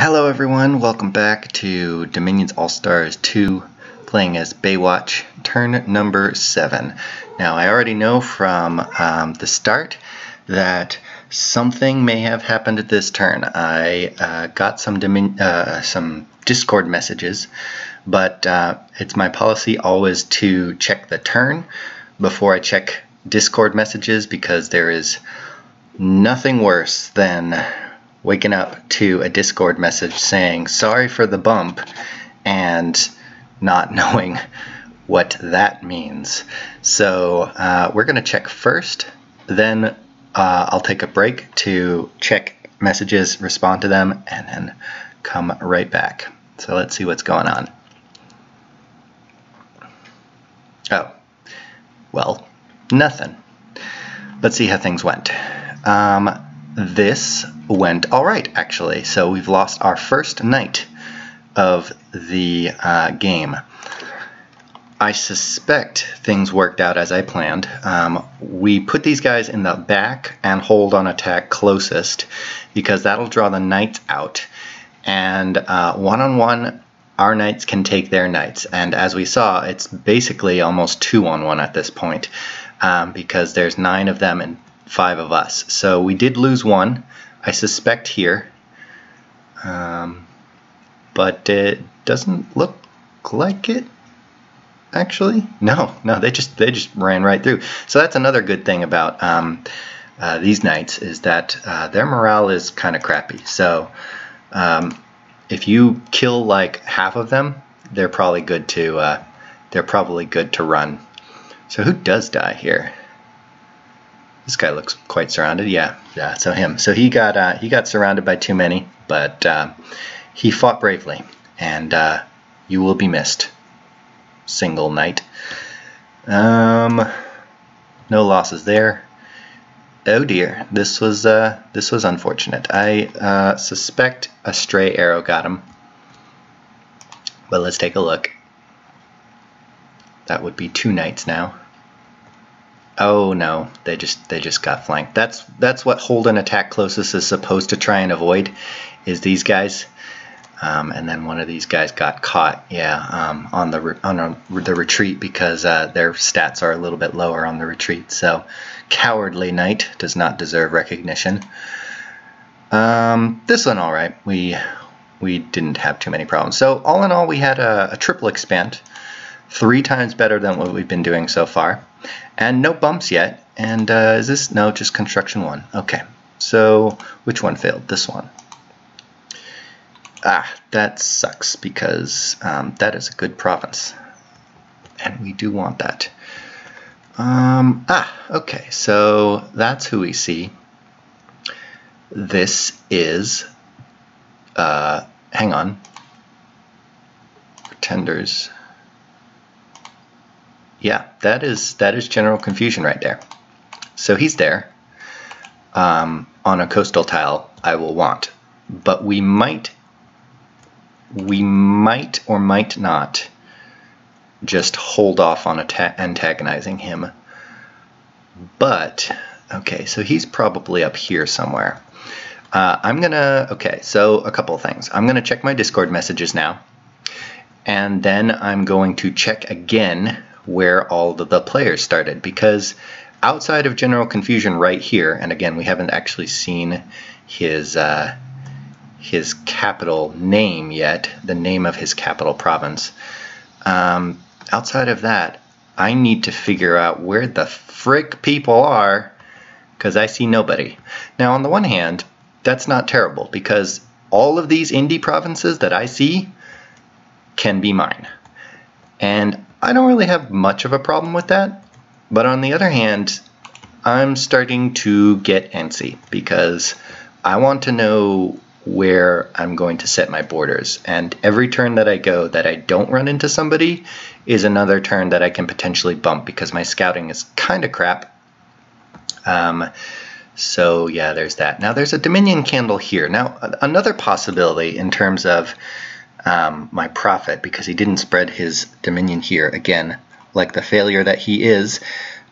Hello everyone, welcome back to Dominions Allstars 2, playing as Baywatch, turn number 7. Now I already know from the start that something may have happened at this turn. I got some Discord messages, but it's my policy always to check the turn before I check Discord messages, because there is nothing worse than waking up to a Discord message saying sorry for the bump and not knowing what that means. So we're going to check first, then I'll take a break to check messages, respond to them, and then come right back. So let's see what's going on. Oh, well, nothing. Let's see how things went. This went alright, actually. So we've lost our first night of the game. I suspect things worked out as I planned. We put these guys in the back and hold on attack closest, because that'll draw the knights out. And one-on-one, our knights can take their knights. And as we saw, it's basically almost 2-on-1 at this point, because there's 9 of them and 5 of us. So we did lose one, I suspect, here, but it doesn't look like it. Actually, no, they just ran right through. So that's another good thing about these knights, is that their morale is kind of crappy. So if you kill like half of them, they're probably good to run. So who does die here? This guy looks quite surrounded. Yeah. So him. So he got surrounded by too many, but he fought bravely, and you will be missed, single knight. No losses there. Oh dear, this was unfortunate. I suspect a stray arrow got him, but let's take a look. That would be 2 knights now. Oh no, they just got flanked. That's what hold and attack closest is supposed to try and avoid, is these guys. And then one of these guys got caught, on the retreat, because their stats are a little bit lower on the retreat. So cowardly knight does not deserve recognition. This one all right. We didn't have too many problems. So all in all, we had a triple expand, 3 times better than what we've been doing so far. And no bumps yet. And is this? No, just construction 1. Okay. So which one failed? This one. Ah, that sucks, because that is a good province. And we do want that. Okay. So that's who we see. This is, hang on. Pretenders. Yeah, that is general confusion right there. So he's there on a coastal tile I will want, but we might or might not just hold off on antagonizing him. But okay, so he's probably up here somewhere. Okay, so a couple of things. I'm gonna check my Discord messages now, and then I'm going to check again where all of the players started, because outside of general confusion right here, and again we haven't actually seen his capital name yet, the name of his capital province. Outside of that, I need to figure out where the frick people are, because I see nobody. Now on the one hand, that's not terrible, because all of these indie provinces that I see can be mine, and I don't really have much of a problem with that. But on the other hand, I'm starting to get antsy, because I want to know where I'm going to set my borders. And every turn that I go that I don't run into somebody is another turn that I can potentially bump, because my scouting is kind of crap. So yeah, there's that. Now there's a Dominion candle here. Now another possibility in terms of my profit, because he didn't spread his Dominion here, again, like the failure that he is.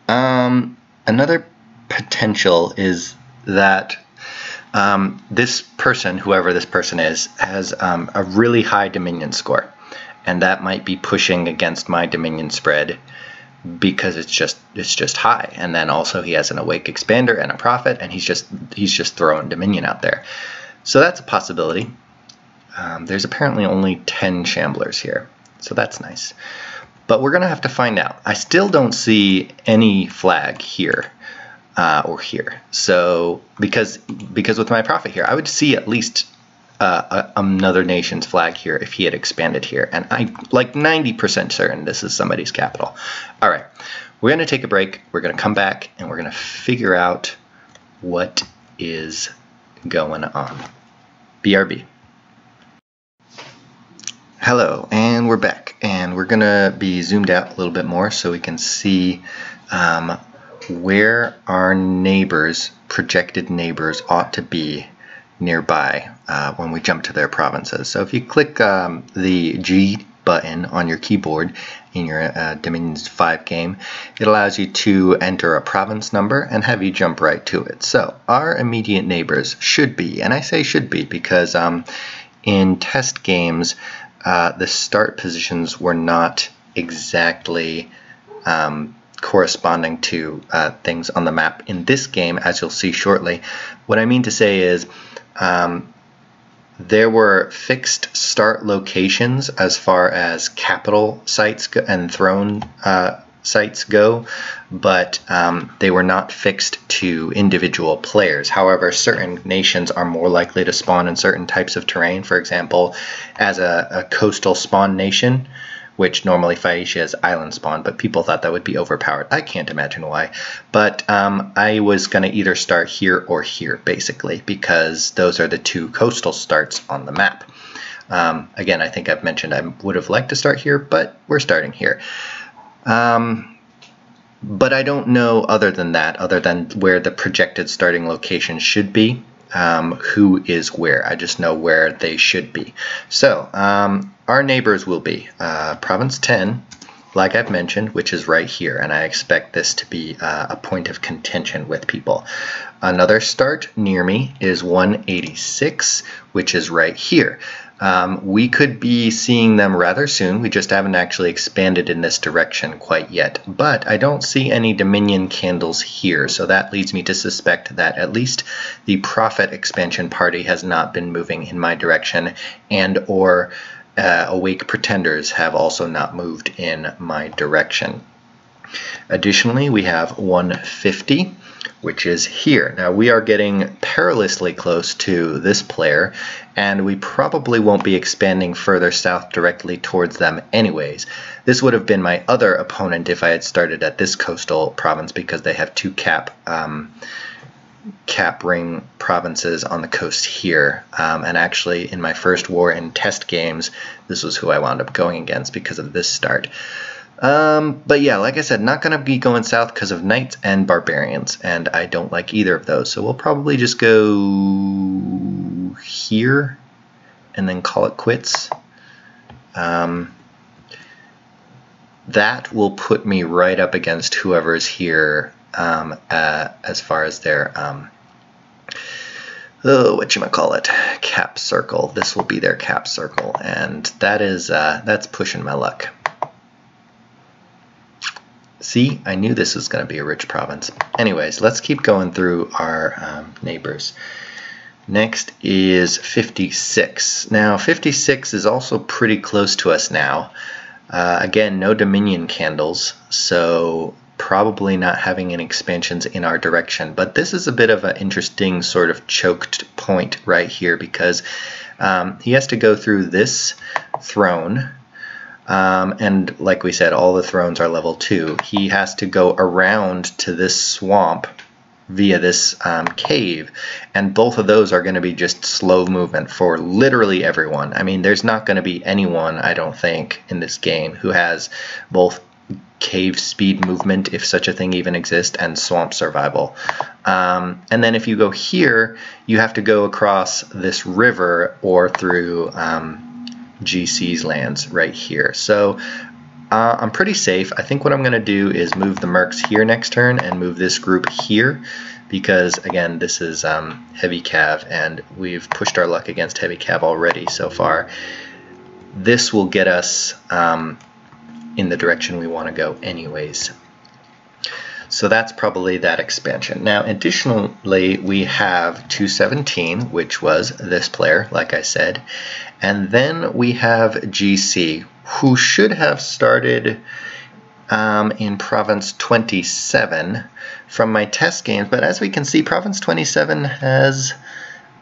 Another potential is that This person, whoever this person is, has a really high Dominion score, and that might be pushing against my Dominion spread because it's just high. And then also he has an Awake Expander and a Prophet, and he's just throwing Dominion out there. So that's a possibility. There's apparently only 10 Shamblers here, so that's nice. But we're gonna have to find out. I still don't see any flag here or here. So because with my Prophet here, I would see at least another nation's flag here if he had expanded here, and I'm like 90% certain this is somebody's capital. All right, we're gonna take a break. We're gonna come back and we're gonna figure out what is going on. BRB. Hello, and we're back, and we're gonna be zoomed out a little bit more so we can see where our neighbors, projected neighbors, ought to be nearby when we jump to their provinces. So if you click the G button on your keyboard in your Dominions 5 game, it allows you to enter a province number and have you jump right to it. So our immediate neighbors should be, and I say should be because in test games the start positions were not exactly corresponding to things on the map. In this game, as you'll see shortly, what I mean to say is there were fixed start locations as far as capital sites and throne sites go, but they were not fixed to individual players. However, certain nations are more likely to spawn in certain types of terrain. For example, as a coastal spawn nation, which normally Phaeacia is island spawn, but people thought that would be overpowered. I can't imagine why. But I was going to either start here or here, basically, because those are the two coastal starts on the map. Again, I think I've mentioned I would have liked to start here, but we're starting here. But I don't know other than that, other than where the projected starting location should be, who is where. I just know where they should be. So our neighbors will be Province 10, like I've mentioned, which is right here, and I expect this to be a point of contention with people. Another start near me is 186, which is right here. We could be seeing them rather soon. We just haven't actually expanded in this direction quite yet. But I don't see any Dominion candles here, so that leads me to suspect that at least the Prophet expansion party has not been moving in my direction, and or Awake Pretenders have also not moved in my direction. Additionally, we have 150, which is here. Now we are getting perilously close to this player, and we probably won't be expanding further south directly towards them anyways. This would have been my other opponent if I had started at this coastal province, because they have two cap ring provinces on the coast here. And actually in my first war in test games, this was who I wound up going against because of this start. But yeah, like I said, not going to be going south because of knights and barbarians, and I don't like either of those. So we'll probably just go here and then call it quits. That will put me right up against whoever's here as far as their cap circle. This will be their cap circle, and that is that's pushing my luck. See, I knew this was going to be a rich province. Anyways, let's keep going through our neighbors. Next is 56. Now, 56 is also pretty close to us now. Again, no Dominion candles, so probably not having any expansions in our direction. But this is a bit of an interesting sort of choked point right here, because he has to go through this throne. And like we said, all the thrones are level 2. He has to go around to this swamp via this cave, and both of those are going to be just slow movement for literally everyone. I mean, there's not going to be anyone, I don't think, in this game who has both cave speed movement, if such a thing even exists, and swamp survival. And then if you go here, you have to go across this river or through GC's lands right here. So I'm pretty safe. I think what I'm going to do is move the mercs here next turn and move this group here. because again, this is heavy cav, and we've pushed our luck against heavy cav already so far. This will get us in the direction we want to go anyways. So that's probably that expansion. Now additionally, we have 217, which was this player, like I said, and then we have GC, who should have started in Province 27 from my test games, but as we can see, Province 27 has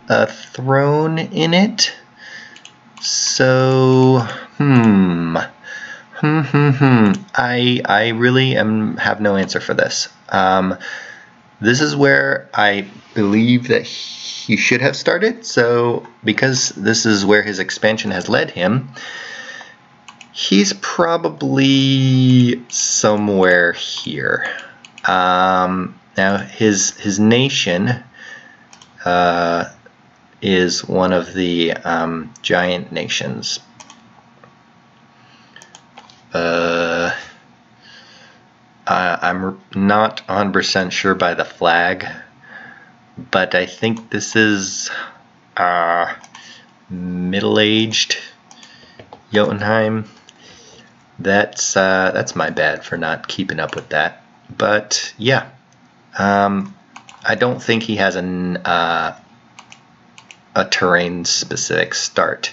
a throne in it. So, I really have no answer for this. This is where I believe that he should have started. So, because this is where his expansion has led him, he's probably somewhere here. Now, his nation is one of the giant nations. I'm not 100% sure by the flag, but I think this is middle-aged Jotunheim. That's my bad for not keeping up with that. But yeah, I don't think he has a terrain-specific start.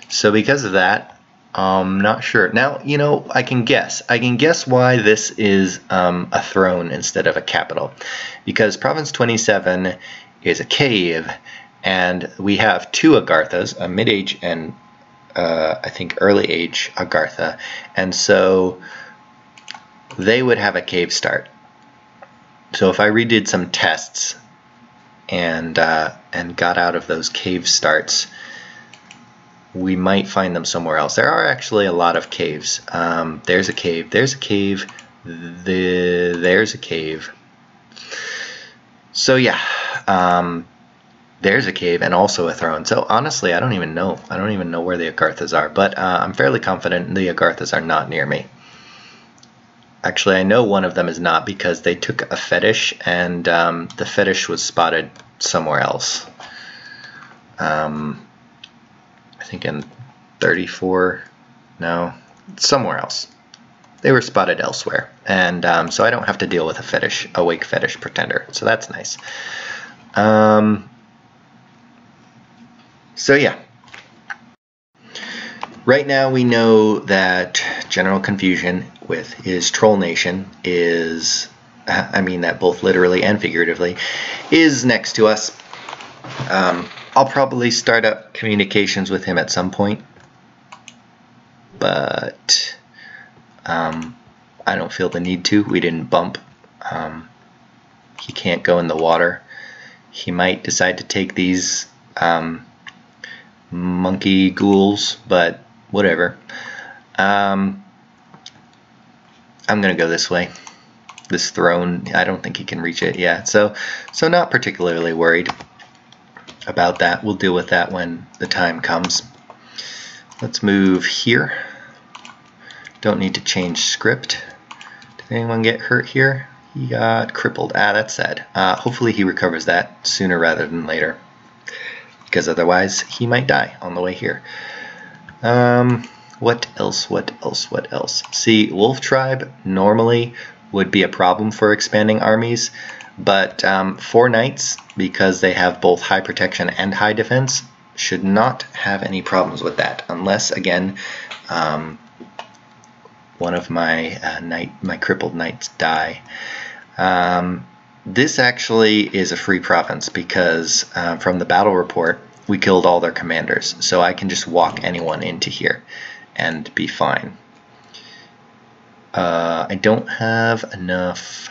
So because of that, I'm not sure. Now, you know, I can guess. I can guess why this is a throne instead of a capital. Because Province 27 is a cave, and we have two Agarthas, a mid-age and I think early age Agartha, and so they would have a cave start. So if I redid some tests and got out of those cave starts, we might find them somewhere else. There are actually a lot of caves. There's a cave, there's a cave, there's a cave. So yeah, there's a cave and also a throne. So honestly, I don't even know. I don't even know where the Agarthas are, but I'm fairly confident the Agarthas are not near me. Actually, I know one of them is not because they took a fetish, and the fetish was spotted somewhere else. I think in 34, no, somewhere else. They were spotted elsewhere, and so I don't have to deal with a fetish, awake fetish pretender. So that's nice. So yeah. Right now we know that General Confusion with his Troll Nation is, I mean that both literally and figuratively, is next to us. I'll probably start up communications with him at some point, but I don't feel the need to. We didn't bump. He can't go in the water. He might decide to take these monkey ghouls, but whatever. I'm gonna go this way. This throne, I don't think he can reach it. Yeah, so not particularly worried about that. We'll deal with that when the time comes. Let's move here. Don't need to change script. Did anyone get hurt here? He got crippled. Ah, that's sad. Hopefully he recovers that sooner rather than later, because otherwise he might die on the way here. What else? What else? What else? See, Wolf Tribe normally would be a problem for expanding armies, but 4 knights, because they have both high protection and high defense, should not have any problems with that, unless again one of my crippled knights die. This actually is a free province because from the battle report we killed all their commanders, so I can just walk anyone into here and be fine. I don't have enough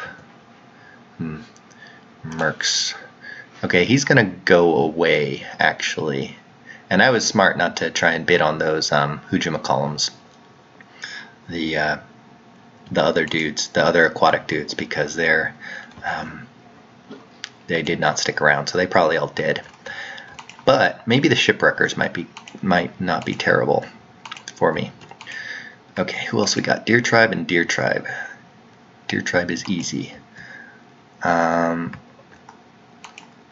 mercs. Okay, he's gonna go away actually, and I was smart not to try and bid on those Hujamacolumns, the other dudes, the other aquatic dudes, because they did not stick around, so they probably all did. But maybe the shipwreckers might not be terrible for me. Okay, who else we got? Deer Tribe and Deer Tribe. Deer Tribe is easy.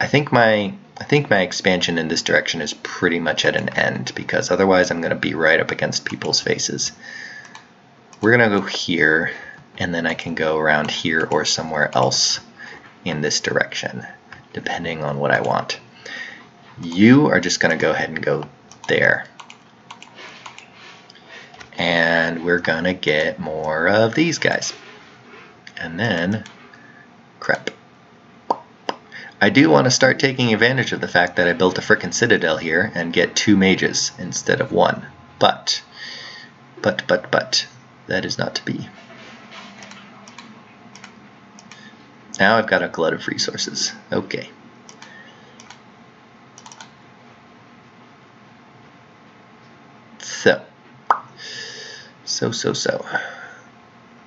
I think my expansion in this direction is pretty much at an end, because otherwise I'm going to be right up against people's faces. We're going to go here, and then I can go around here or somewhere else in this direction, depending on what I want. You are just going to go ahead and go there. And we're going to get more of these guys. And then, crap. I do want to start taking advantage of the fact that I built a frickin' citadel here and get 2 mages instead of 1. But, that is not to be. Now I've got a glut of resources. Okay. So. I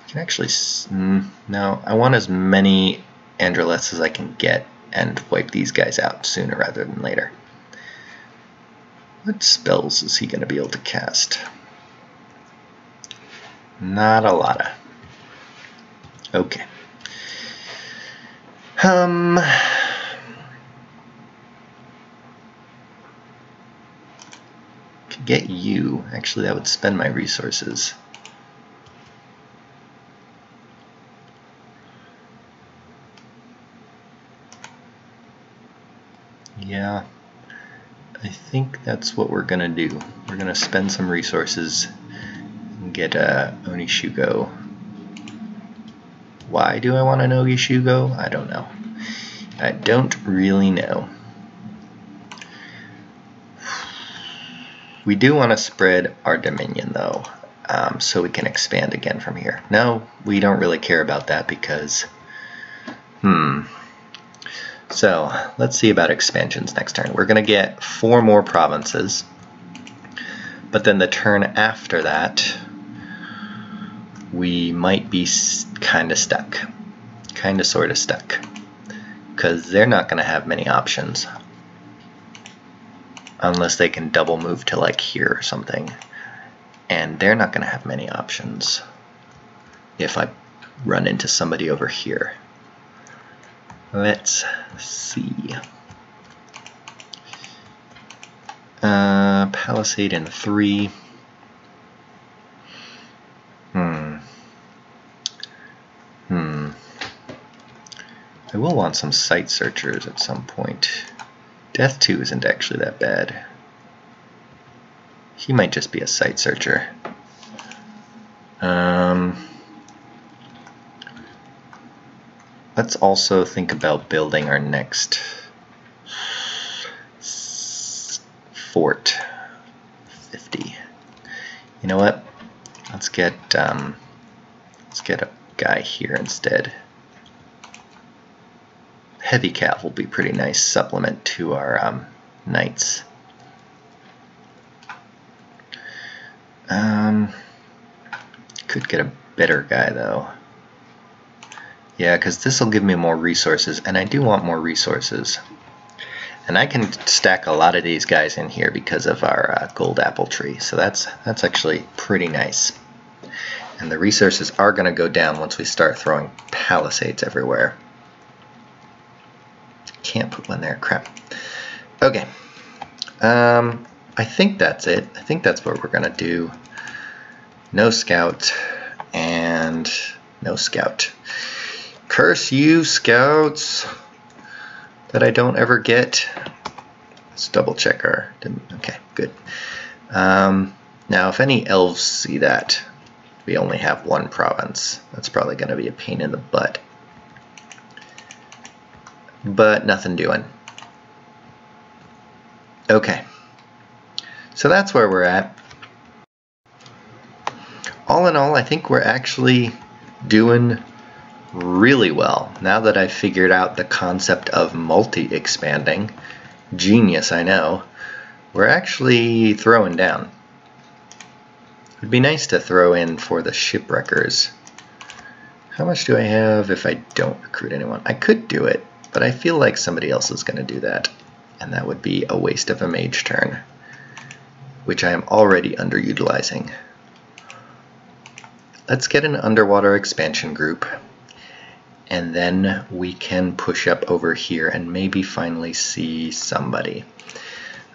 can actually, no, I want as many Androleths as I can get and wipe these guys out sooner rather than later. What spells is he going to be able to cast? Not a lot of. Okay. Could get you. Actually, that would spend my resources. Yeah, I think that's what we're gonna do. We're gonna spend some resources and get Onishugo. Why do I want an Onishugo? I don't know. I don't really know. We do want to spread our Dominion though, so we can expand again from here. No, we don't really care about that because, So, let's see about expansions next turn. We're going to get 4 more provinces, but then the turn after that, we might be kind of stuck. Kind of sort of stuck. Because they're not going to have many options. Unless they can double move to like here or something. And they're not going to have many options if I run into somebody over here. Let's see. Palisade in 3. I will want some site searchers at some point. Death 2 isn't actually that bad. He might just be a site searcher. Let's also think about building our next fort. 50. You know what? Let's get a guy here instead. Heavy cav will be pretty nice supplement to our knights. Could get a better guy though. Yeah, because this will give me more resources, and I do want more resources. And I can stack a lot of these guys in here because of our gold apple tree, so that's actually pretty nice. And the resources are going to go down once we start throwing palisades everywhere. Can't put one there, crap. Okay. I think that's it. I think that's what we're going to do. No scout and no scout. Curse you, scouts, that I don't ever get. Let's double check our. Okay, good. Now, if any elves see that, we only have 1 province. That's probably going to be a pain in the butt. But nothing doing. Okay. So that's where we're at. All in all, I think we're actually doing really well now that I've figured out the concept of multi-expanding. Genius, I know. We're actually throwing down. It'd be nice to throw in for the shipwreckers. How much do I have if I don't recruit anyone? I could do it, but I feel like somebody else is going to do that, and that would be a waste of a mage turn, which I am already underutilizing. Let's get an underwater expansion group, and then we can push up over here and maybe finally see somebody.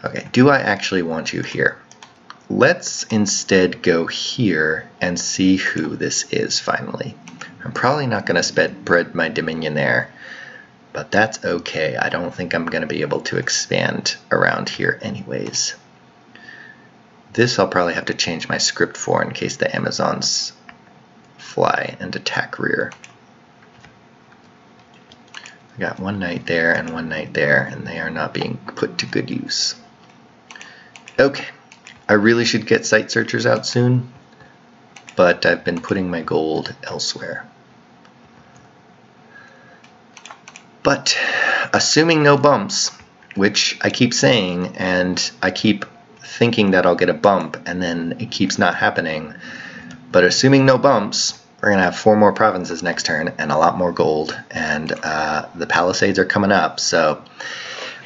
Okay, do I actually want you here? Let's instead go here and see who this is finally. I'm probably not going to spread my Dominion there, but that's okay. I don't think I'm going to be able to expand around here anyways. This I'll probably have to change my script for in case the Amazons fly and attack rear. I got one knight there and one knight there, and they are not being put to good use. Okay, I really should get site searchers out soon, but I've been putting my gold elsewhere. But assuming no bumps, which I keep saying, and I keep thinking that I'll get a bump, and then it keeps not happening, but assuming no bumps, we're going to have 4 more provinces next turn and a lot more gold, and the Palisades are coming up, so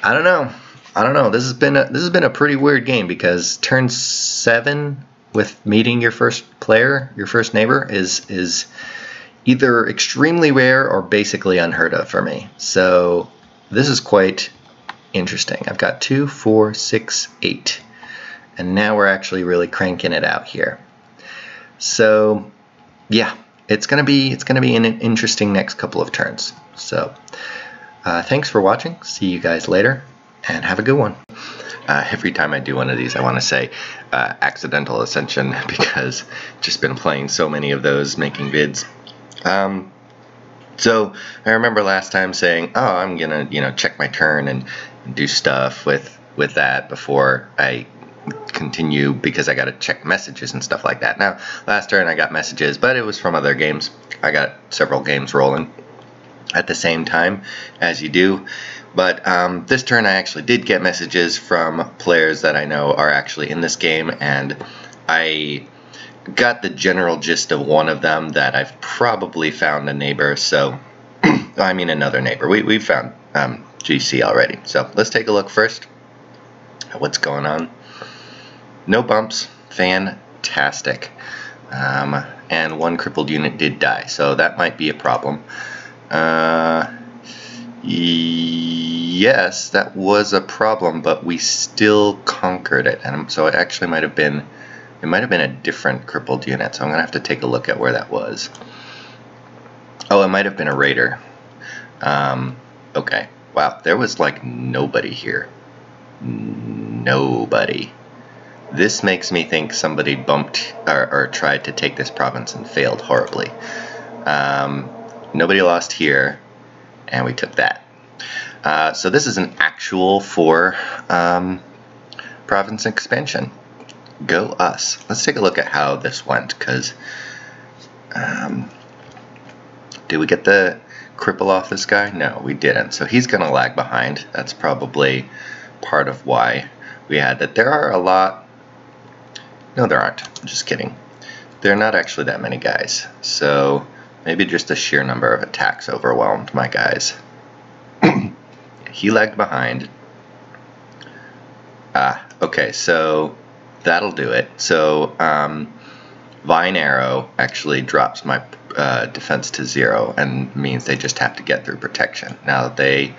I don't know. This has been a pretty weird game, because turn 7 with meeting your first player, your first neighbor, is either extremely rare or basically unheard of for me. So this is quite interesting. I've got 2, 4, 6, 8, and now we're actually really cranking it out here. So yeah, it's gonna be an interesting next couple of turns. So thanks for watching. See you guys later, and have a good one. Every time I do one of these, I want to say accidental ascension, because I've just been playing so many of those, making vids. So I remember last time saying, oh, I'm gonna check my turn and do stuff with that before I continue, because I got to check messages and stuff like that. Now, last turn I got messages, but it was from other games. I got several games rolling at the same time, as you do. But this turn I actually did get messages from players that I know are actually in this game, and I got the general gist of one of them, that I've probably found a neighbor. So I mean another neighbor. We've found GC already. So let's take a look first at what's going on. No bumps, fantastic. And 1 crippled unit did die, so that might be a problem. Yes, that was a problem, but we still conquered it, and so it actually might have been a different crippled unit. So I'm gonna have to take a look at where that was. Oh, it might have been a raider. Okay. Wow, there was like nobody here. Nobody. This makes me think somebody bumped or tried to take this province and failed horribly. Nobody lost here, and we took that. So this is an actual 4 province expansion. Go us. Let's take a look at how this went, because did we get the cripple off this guy? No, we didn't. So he's going to lag behind. That's probably part of why we had that. There are a lot. No, there aren't. I'm just kidding. There are not actually that many guys. So maybe just the sheer number of attacks overwhelmed my guys. He lagged behind. Okay, so that'll do it. So Vine Arrow actually drops my defense to 0 and means they just have to get through protection. Now they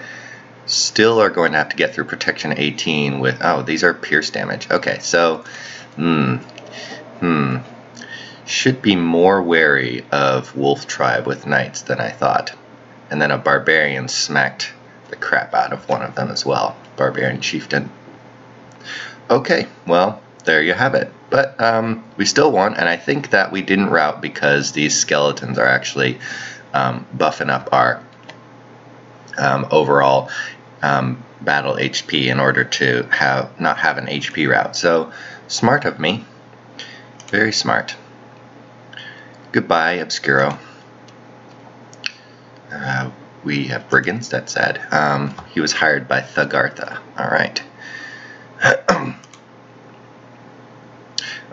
still are going to have to get through protection 18 with, oh, these are pierce damage. Okay, so should be more wary of Wolf Tribe with knights than I thought. And then a barbarian smacked the crap out of one of them as well. Barbarian chieftain. Okay, well, there you have it. But we still won, and I think that we didn't rout because these skeletons are actually buffing up our overall battle HP in order to not have an HP rout. So smart of me. Very smart. Goodbye, Obscuro. We have brigands, that's sad. He was hired by Thugartha. Alright.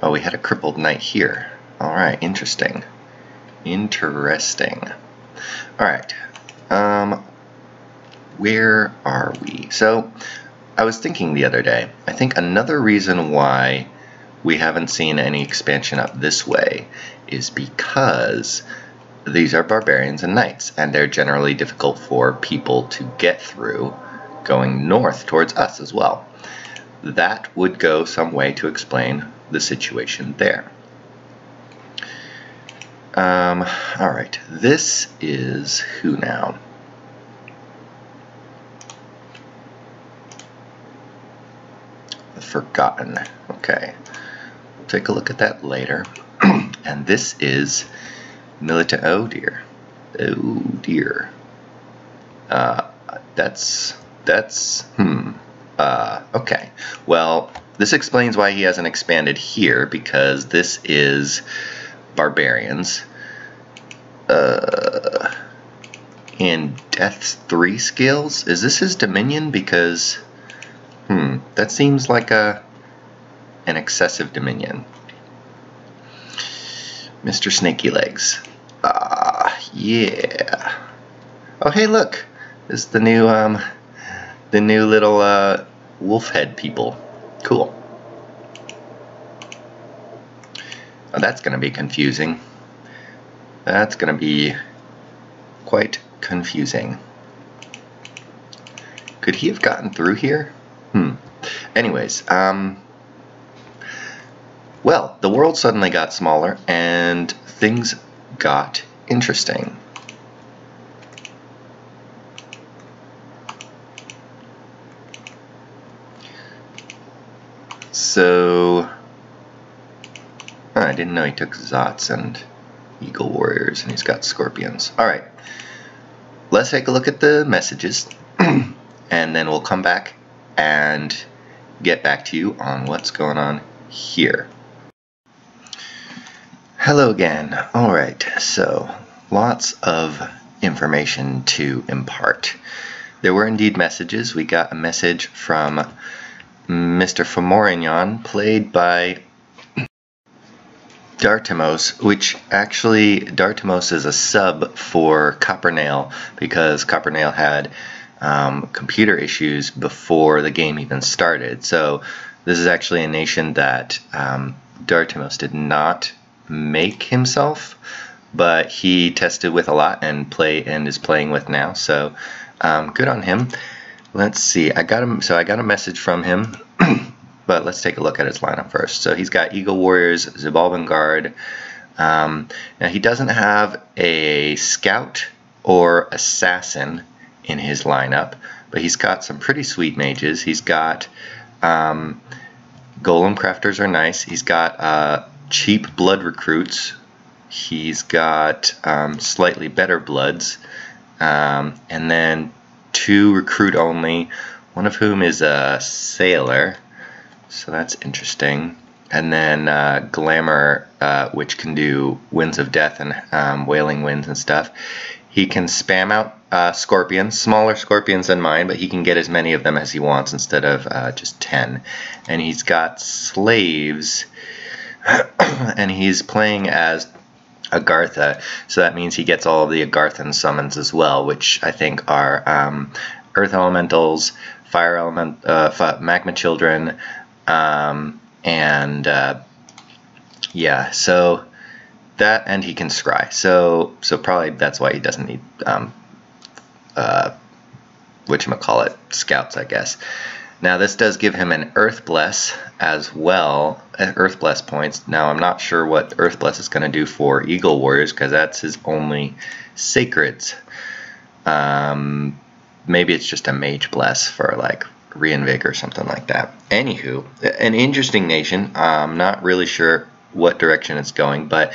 Oh, we had a crippled knight here. Alright, interesting. Interesting. Alright. Where are we? So, I was thinking the other day, I think another reason why we haven't seen any expansion up this way is because these are barbarians and knights, and they're generally difficult for people to get through going north towards us as well. That would go some way to explain the situation there. Alright, this is who now? The Forgotten. Okay, we'll take a look at that later. And this is Militant. Oh dear. Oh dear. Okay. Well, this explains why he hasn't expanded here, because this is barbarians. In Death's 3 skills? Is this his Dominion? Because, that seems like an excessive Dominion. Mr. Snaky Legs. Yeah. Oh, hey, look. This is the new little, wolf head people. Cool. Oh, that's going to be confusing. That's going to be quite confusing. Could he have gotten through here? Anyways, well, the world suddenly got smaller and things got interesting. So, I didn't know he took Zots and Eagle Warriors, and he's got Scorpions. Alright, let's take a look at the messages, and then we'll come back and get back to you on what's going on here. Hello again. Alright, so lots of information to impart. There were indeed messages. We got a message from Mr. Fomorignon, played by Dartimos, which actually, Dartimos is a sub for Coppernail, because Coppernail had computer issues before the game even started. So this is actually a nation that Dartimos did not make himself, but he tested with a lot and is playing with now. So good on him. Let's see. I got a message from him. But let's take a look at his lineup first. So he's got Eagle Warriors, Zibalban Guard. Now he doesn't have a Scout or Assassin in his lineup, but he's got some pretty sweet mages. He's got Golem Crafters are nice. He's got cheap Blood Recruits. He's got slightly better Bloods. And then 2 Recruit only, one of whom is a Sailor. So that's interesting. And then Glamour, which can do Winds of Death and Wailing Winds and stuff. He can spam out Scorpions, smaller Scorpions than mine, but he can get as many of them as he wants instead of just 10. And he's got Slaves, and he's playing as Agartha, so that means he gets all of the Agarthan summons as well, which I think are Earth Elementals, Fire Element, Magma Children, yeah, so that, and he can scry, so probably that's why he doesn't need whatchamacallit, scouts, I guess. Now this does give him an Earth Bless as well, Earth Bless points. Now I'm not sure what Earth Bless is going to do for Eagle Warriors, because that's his only Sacreds. Maybe it's just a Mage Bless for like Reinvig or something like that. Anywho, an interesting nation. I'm not really sure what direction it's going, but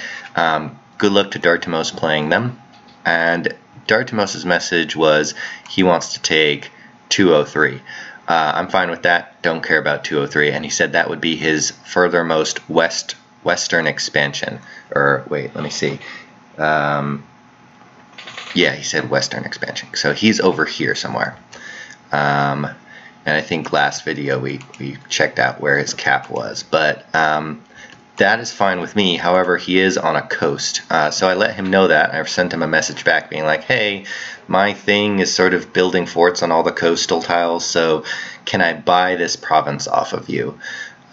good luck to Dartimos playing them. And Dartimos' message was he wants to take 203. I'm fine with that. Don't care about 203. And he said that would be his furthermost western expansion. Or wait, let me see. Yeah, he said western expansion. So he's over here somewhere. And I think last video we checked out where his cap was. But that is fine with me. However, he is on a coast. So I let him know that. I sent him a message back being like, hey, my thing is sort of building forts on all the coastal tiles, so can I buy this province off of you?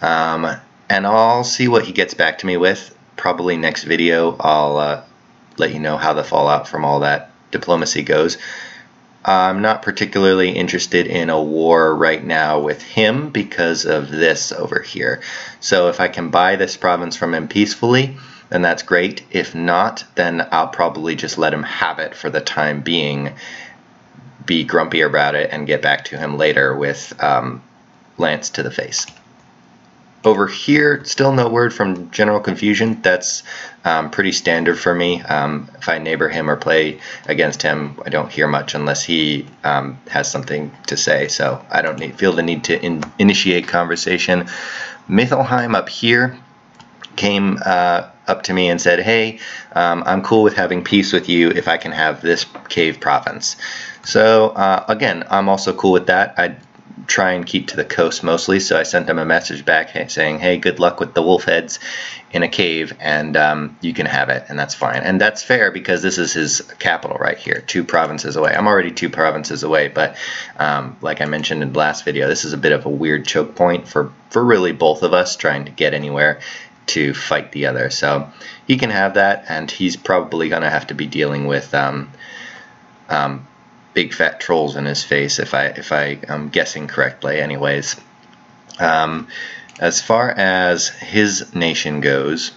And I'll see what he gets back to me with. Probably next video I'll let you know how the fallout from all that diplomacy goes. I'm not particularly interested in a war right now with him because of this over here. So if I can buy this province from him peacefully, then that's great. If not, then I'll probably just let him have it for the time being, be grumpy about it, and get back to him later with lance to the face. Over here, still no word from General Confusion. That's pretty standard for me. If I neighbor him or play against him, I don't hear much unless he has something to say. So I don't feel the need to initiate conversation. Mithelheim up here came up to me and said, hey, I'm cool with having peace with you if I can have this cave province. So again, I'm also cool with that. I'd try and keep to the coast mostly, so I sent him a message back saying, hey, good luck with the wolf heads in a cave, and you can have it, and that's fine. And that's fair because this is his capital right here, 2 provinces away. I'm already 2 provinces away, but like I mentioned in the last video, this is a bit of a weird choke point for really both of us trying to get anywhere to fight the other. So he can have that, and he's probably going to have to be dealing with big fat trolls in his face if I am guessing correctly anyways. As far as his nation goes,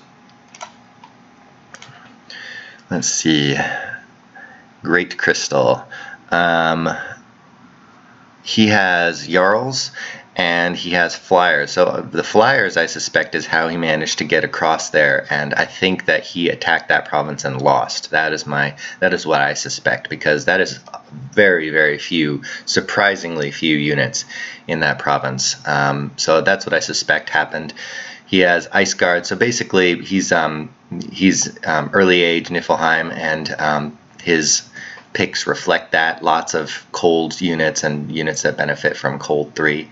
let's see, Great Crystal. He has Jarls and he has flyers. So the flyers, I suspect, is how he managed to get across there, and I think that he attacked that province and lost. That is what I suspect, because that is very, very few, surprisingly few units in that province. So that's what I suspect happened. He has Ice Guard, so basically he's early age Niflheim, and his picks reflect that. Lots of cold units and units that benefit from cold 3.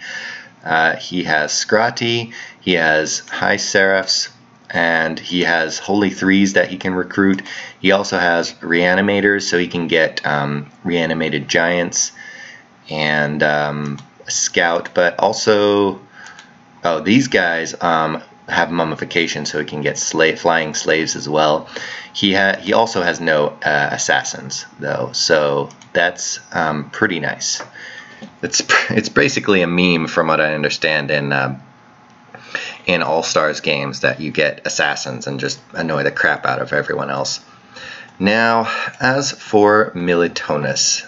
He has Scrati, he has High Seraphs, and he has Holy 3s that he can recruit. He also has Reanimators, so he can get Reanimated Giants and a Scout, but also, oh, these guys have Mummification, so he can get Flying Slaves as well. He also has no Assassins, though, so that's pretty nice. It's basically a meme, from what I understand, in All-Stars games, that you get Assassins and just annoy the crap out of everyone else. Now, as for Militonis,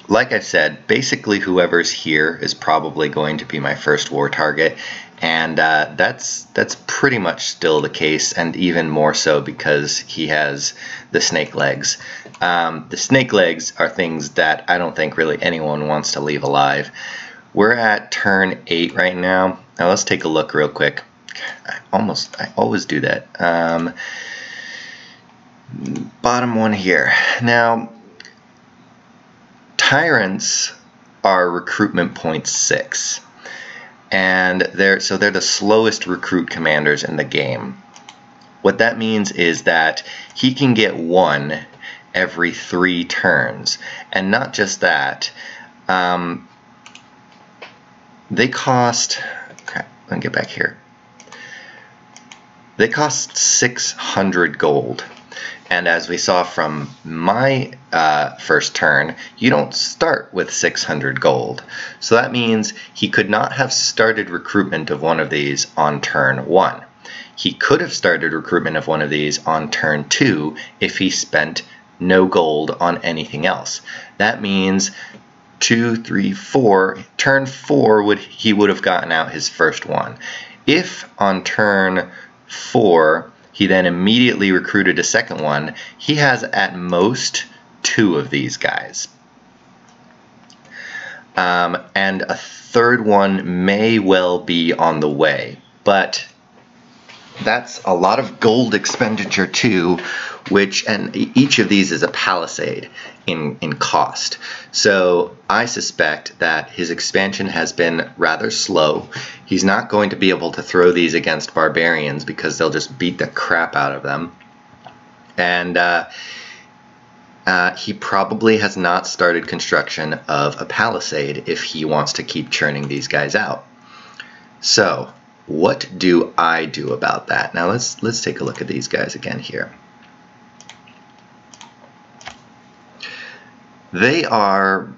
like I've said, basically whoever's here is probably going to be my first war target, and that's pretty much still the case, and even more so because he has the snake legs. The snake legs are things that I don't think really anyone wants to leave alive. We're at turn 8 right now. Now let's take a look real quick. I always do that. Bottom one here. Now, Tyrants are recruitment point 6, and they're the slowest recruit commanders in the game. What that means is that he can get 1 every 3 turns, and not just that. They cost, crap, let me get back here. They cost 600 gold. And as we saw from my first turn, you don't start with 600 gold. So that means he could not have started recruitment of one of these on turn 1. He could have started recruitment of one of these on turn 2 if he spent no gold on anything else. That means 2, 3, 4, turn 4 he would have gotten out his first one. If on turn 4 he then immediately recruited a second one, he has at most 2 of these guys. And a third one may well be on the way, but that's a lot of gold expenditure too, and each of these is a palisade in cost. So I suspect that his expansion has been rather slow. He's not going to be able to throw these against barbarians because they'll just beat the crap out of them. And he probably has not started construction of a palisade if he wants to keep churning these guys out. So what do I do about that? Now let's take a look at these guys again here. They are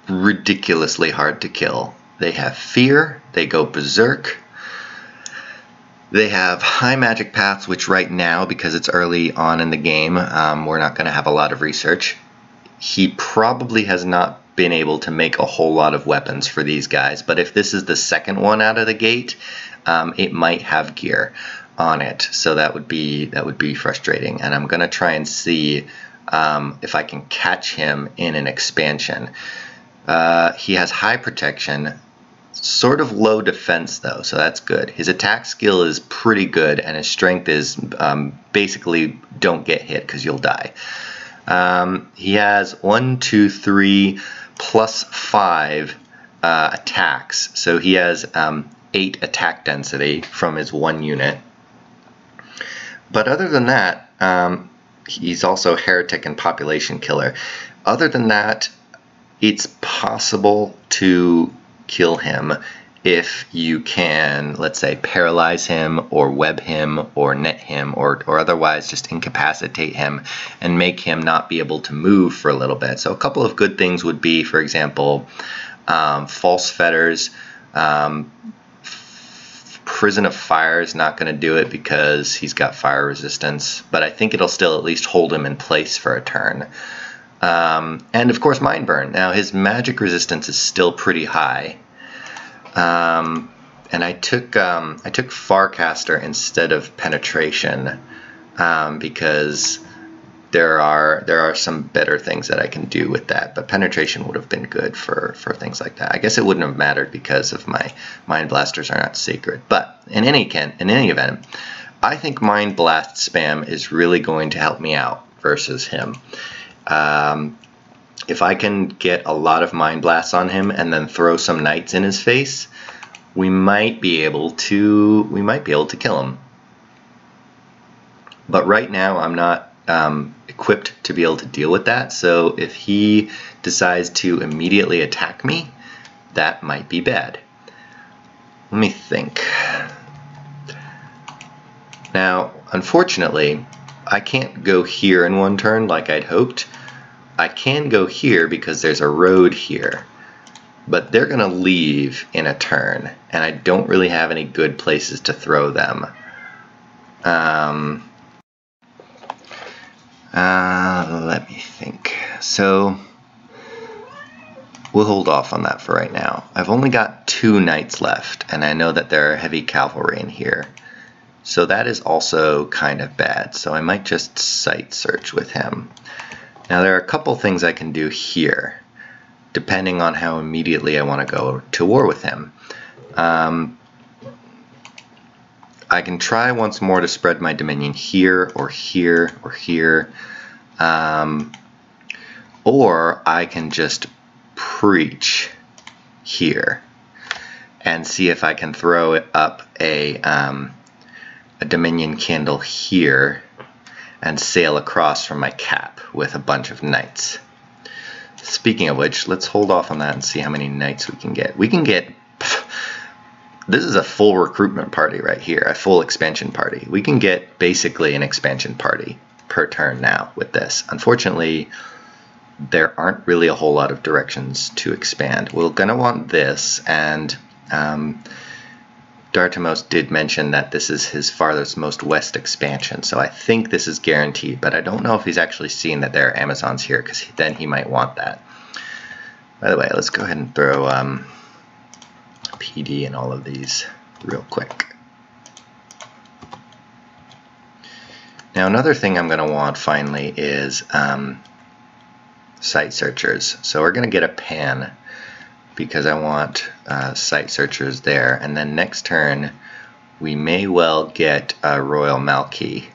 ridiculously hard to kill. They have fear, they go berserk, they have high magic paths, which right now, because it's early on in the game, we're not going to have a lot of research. He probably has not been able to make a whole lot of weapons for these guys, but if this is the second one out of the gate, it might have gear on it, so that would be frustrating. And I'm going to try and see if I can catch him in an expansion. He has high protection, sort of low defense though, so that's good. His attack skill is pretty good, and his strength is basically don't get hit because you'll die. He has 1, 2, 3 plus 5 attacks, so he has 8 attack density from his 1 unit. But other than that, he's also heretic and population killer. Other than that, it's possible to kill him if you can, let's say, paralyze him or web him or net him or otherwise just incapacitate him and make him not be able to move for a little bit. So a couple of good things would be, for example, false fetters. Prison of Fire is not going to do it because he's got fire resistance, but I think it'll still at least hold him in place for a turn. And of course Mind Burn. Now his magic resistance is still pretty high. And I took Farcaster instead of Penetration because there are some better things that I can do with that, but Penetration would have been good for things like that. I guess it wouldn't have mattered because of my Mind Blasters are not sacred, but in any event, I think Mind Blast spam is really going to help me out versus him. If I can get a lot of Mind Blasts on him and then throw some Knights in his face, we might be able to kill him. But right now I'm not equipped to be able to deal with that, so if he decides to immediately attack me, that might be bad. Let me think. Now, unfortunately, I can't go here in one turn like I'd hoped. I can go here because there's a road here, but they're going to leave in a turn, and I don't really have any good places to throw them. Let me think. So we'll hold off on that for right now. I've only got 2 Knights left, and I know that there are heavy cavalry in here. So that is also kind of bad. So I might just sight search with him. Now there are a couple things I can do here, depending on how immediately I want to go to war with him. I can try once more to spread my dominion here or here or here. Or I can just preach here and see if I can throw it up a dominion candle here and sail across from my cap with a bunch of knights. Speaking of which, let's hold off on that and see how many knights we can get. We can get... This is a full recruitment party right here, a full expansion party. We can get basically an expansion party per turn now with this. Unfortunately, there aren't really a whole lot of directions to expand. We're going to want this, and Dartimos did mention that this is his farthest most west expansion, so I think this is guaranteed, but I don't know if he's actually seen that there are Amazons here, because then he might want that. By the way, let's go ahead and throw PD in all of these real quick. Now another thing I'm going to want finally is site searchers. So we're going to get a pan because I want site searchers there, and then next turn we may well get a Royal Malky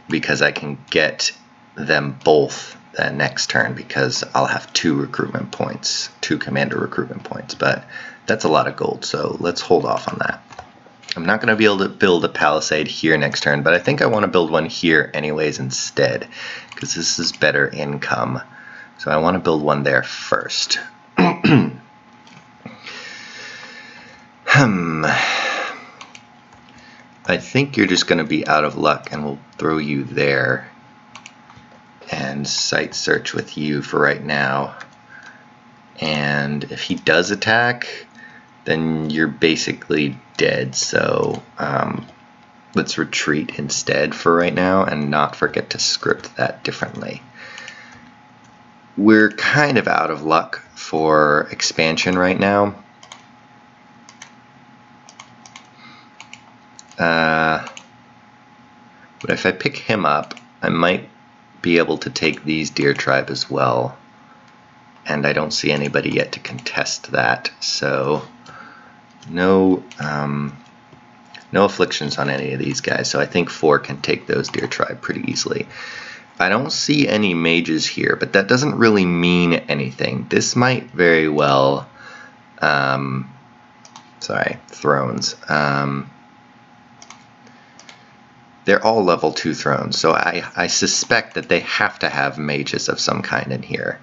because I can get them both the next turn because I'll have 2 recruitment points, 2 commander recruitment points, but that's a lot of gold, so let's hold off on that. I'm not going to be able to build a palisade here next turn, but I think I want to build one here anyways instead, because this is better income. So I want to build one there first. I think you're just going to be out of luck, and we'll throw you there. and site search with you for right now. And if he does attack, then you're basically dead. So let's retreat instead for right now and not forget to script that differently. We're kind of out of luck for expansion right now. But if I pick him up, I might be able to take these deer tribe as well. And I don't see anybody yet to contest that. So no afflictions on any of these guys. So I think 4 can take those deer tribe pretty easily. I don't see any mages here, but that doesn't really mean anything. This might very well, thrones. They're all level 2 thrones, so I suspect that they have to have mages of some kind in here.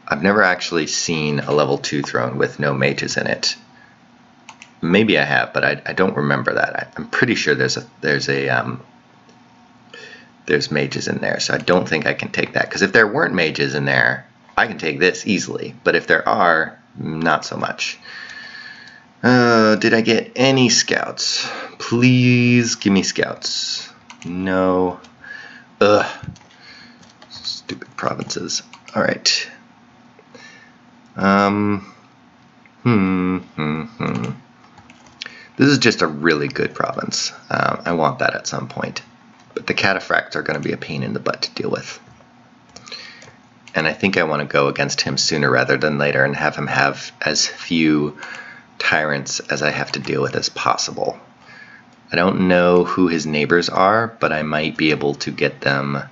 I've never actually seen a level 2 throne with no mages in it. Maybe I have, but I don't remember that. I'm pretty sure there's mages in there, so I don't think I can take that. Because if there weren't mages in there, I can take this easily. But if there are, not so much. Did I get any scouts? Please give me scouts. No. Ugh. Stupid provinces. All right. This is just a really good province. I want that at some point. But the cataphracts are going to be a pain in the butt to deal with. And I think I want to go against him sooner rather than later and have him have as few tyrants as I have to deal with as possible. I don't know who his neighbors are, but I might be able to get them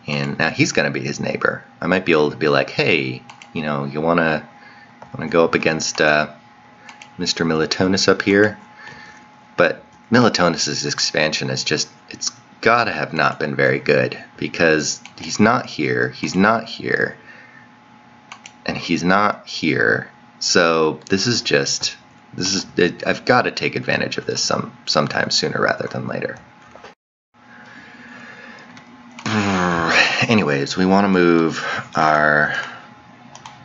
in. Now he's going to be his neighbor. I might be able to be like, hey, you know, you want to go up against Mr. Militonis up here? But Militonis' expansion is just, it's gotta have not been very good, because he's not here, and he's not here. So I've got to take advantage of this sometime sooner rather than later. Anyways, we want to move our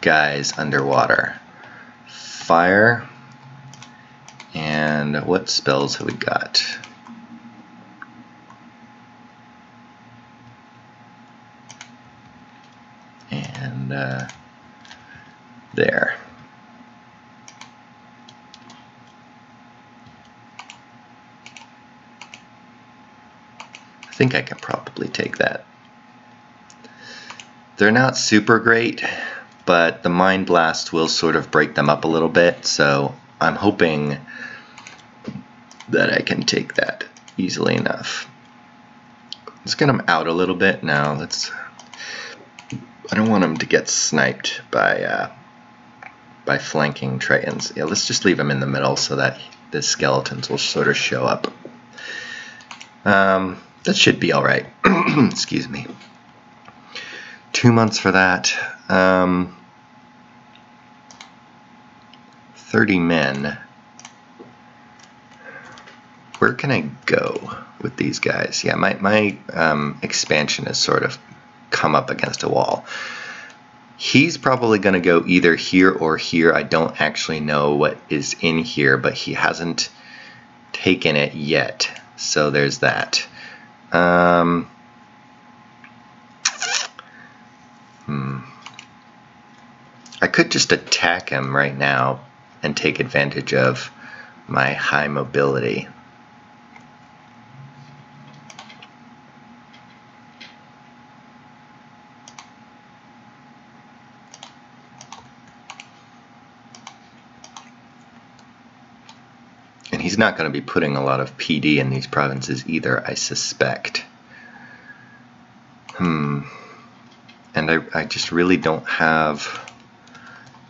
guys underwater. Fire. And what spells have we got? And there. I think I can probably take that. They're not super great, but the Mind Blast will sort of break them up a little bit, so I'm hoping that I can take that easily enough. Let's get them out a little bit now. I don't want them to get sniped by flanking Tritons. Yeah, let's just leave them in the middle so that the skeletons will sort of show up. That should be all right. Excuse me. 2 months for that. 30 men. Where can I go with these guys? Yeah, my expansion has sort of come up against a wall. He's probably going to go either here or here. I don't actually know what is in here, but he hasn't taken it yet. So there's that. I could just attack him right now and take advantage of my high mobility. And he's not going to be putting a lot of PD in these provinces either, I suspect. And I just really don't have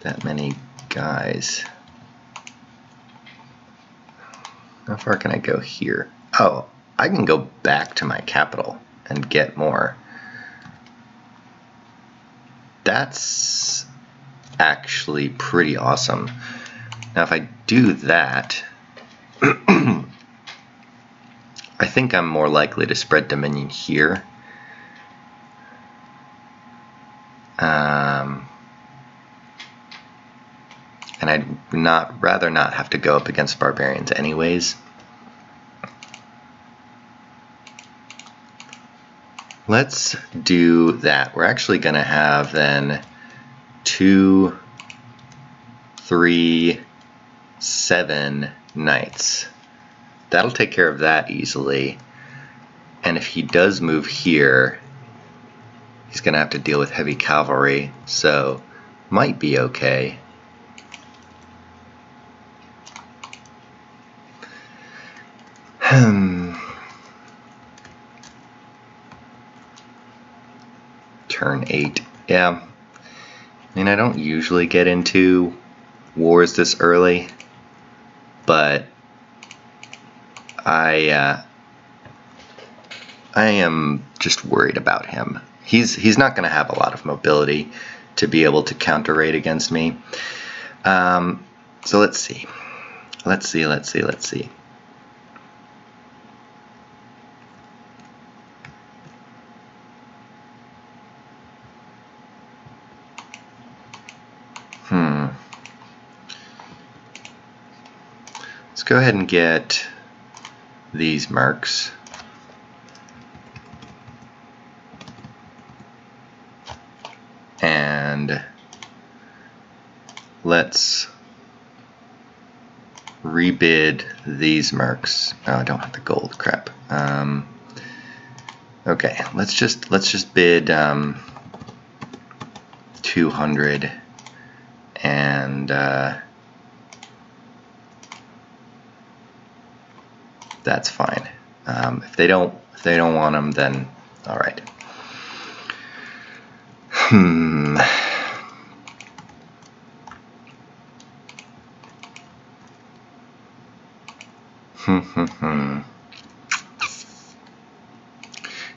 that many guys. How far can I go here? Oh, I can go back to my capital and get more. That's actually pretty awesome. Now if I do that, I think I'm more likely to spread Dominion here. And I'd rather not have to go up against barbarians anyways. Let's do that. We're actually going to have then 2, 3, 7 knights. That'll take care of that easily. And if he does move here, he's going to have to deal with heavy cavalry, so might be okay. Turn 8. Yeah. I mean, I don't usually get into wars this early, but I am just worried about him. He's not going to have a lot of mobility to be able to counter raid against me. So let's see. Let's see. Let's go ahead and get these mercs. And let's rebid these mercs. Oh, I don't have the gold. Crap. Okay, let's just bid 200 and that's fine. If they don't want them, then all right.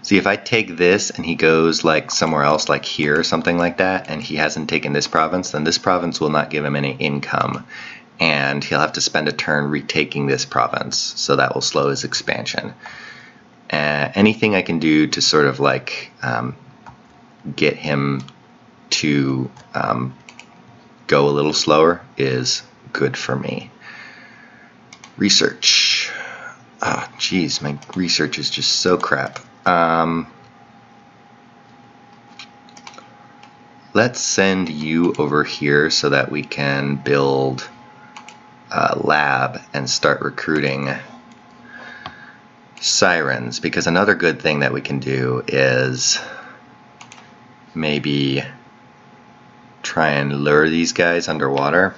See, if I take this and he goes like somewhere else, like here or something like that, and he hasn't taken this province, then this province will not give him any income, and he'll have to spend a turn retaking this province, so that will slow his expansion. Anything I can do to sort of like get him to go a little slower is good for me. Research. Oh, geez, my research is just so crap. Let's send you over here so that we can build a lab and start recruiting sirens, because another good thing that we can do is maybe try and lure these guys underwater.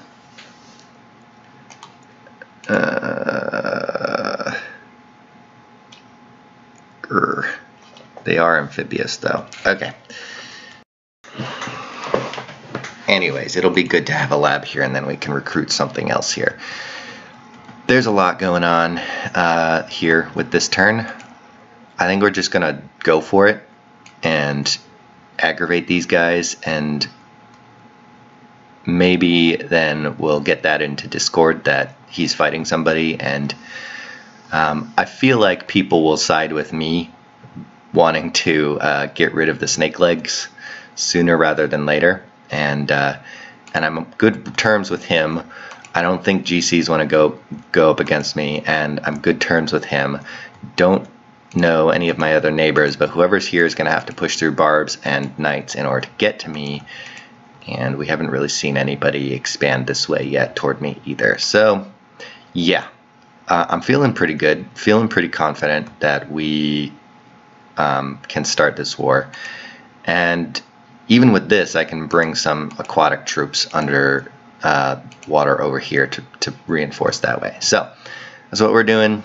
They are amphibious though. Okay. Anyways, it'll be good to have a lab here, and then we can recruit something else here. There's a lot going on here with this turn. I think we're just gonna go for it and aggravate these guys, and maybe then we'll get that into Discord that he's fighting somebody, and I feel like people will side with me wanting to get rid of the snake legs sooner rather than later, and I'm on good terms with him. I don't think GCs want to go up against me, and I'm good terms with him. Don't know any of my other neighbors, but whoever's here is going to have to push through barbs and knights in order to get to me, and we haven't really seen anybody expand this way yet toward me either. So yeah, I'm feeling pretty good, feeling pretty confident that we can start this war. And even with this, I can bring some aquatic troops under water over here to reinforce that way. So that's what we're doing.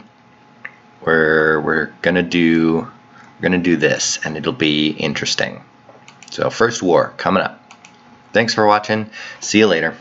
We're gonna do this, and it'll be interesting. So first war coming up. Thanks for watching. See you later.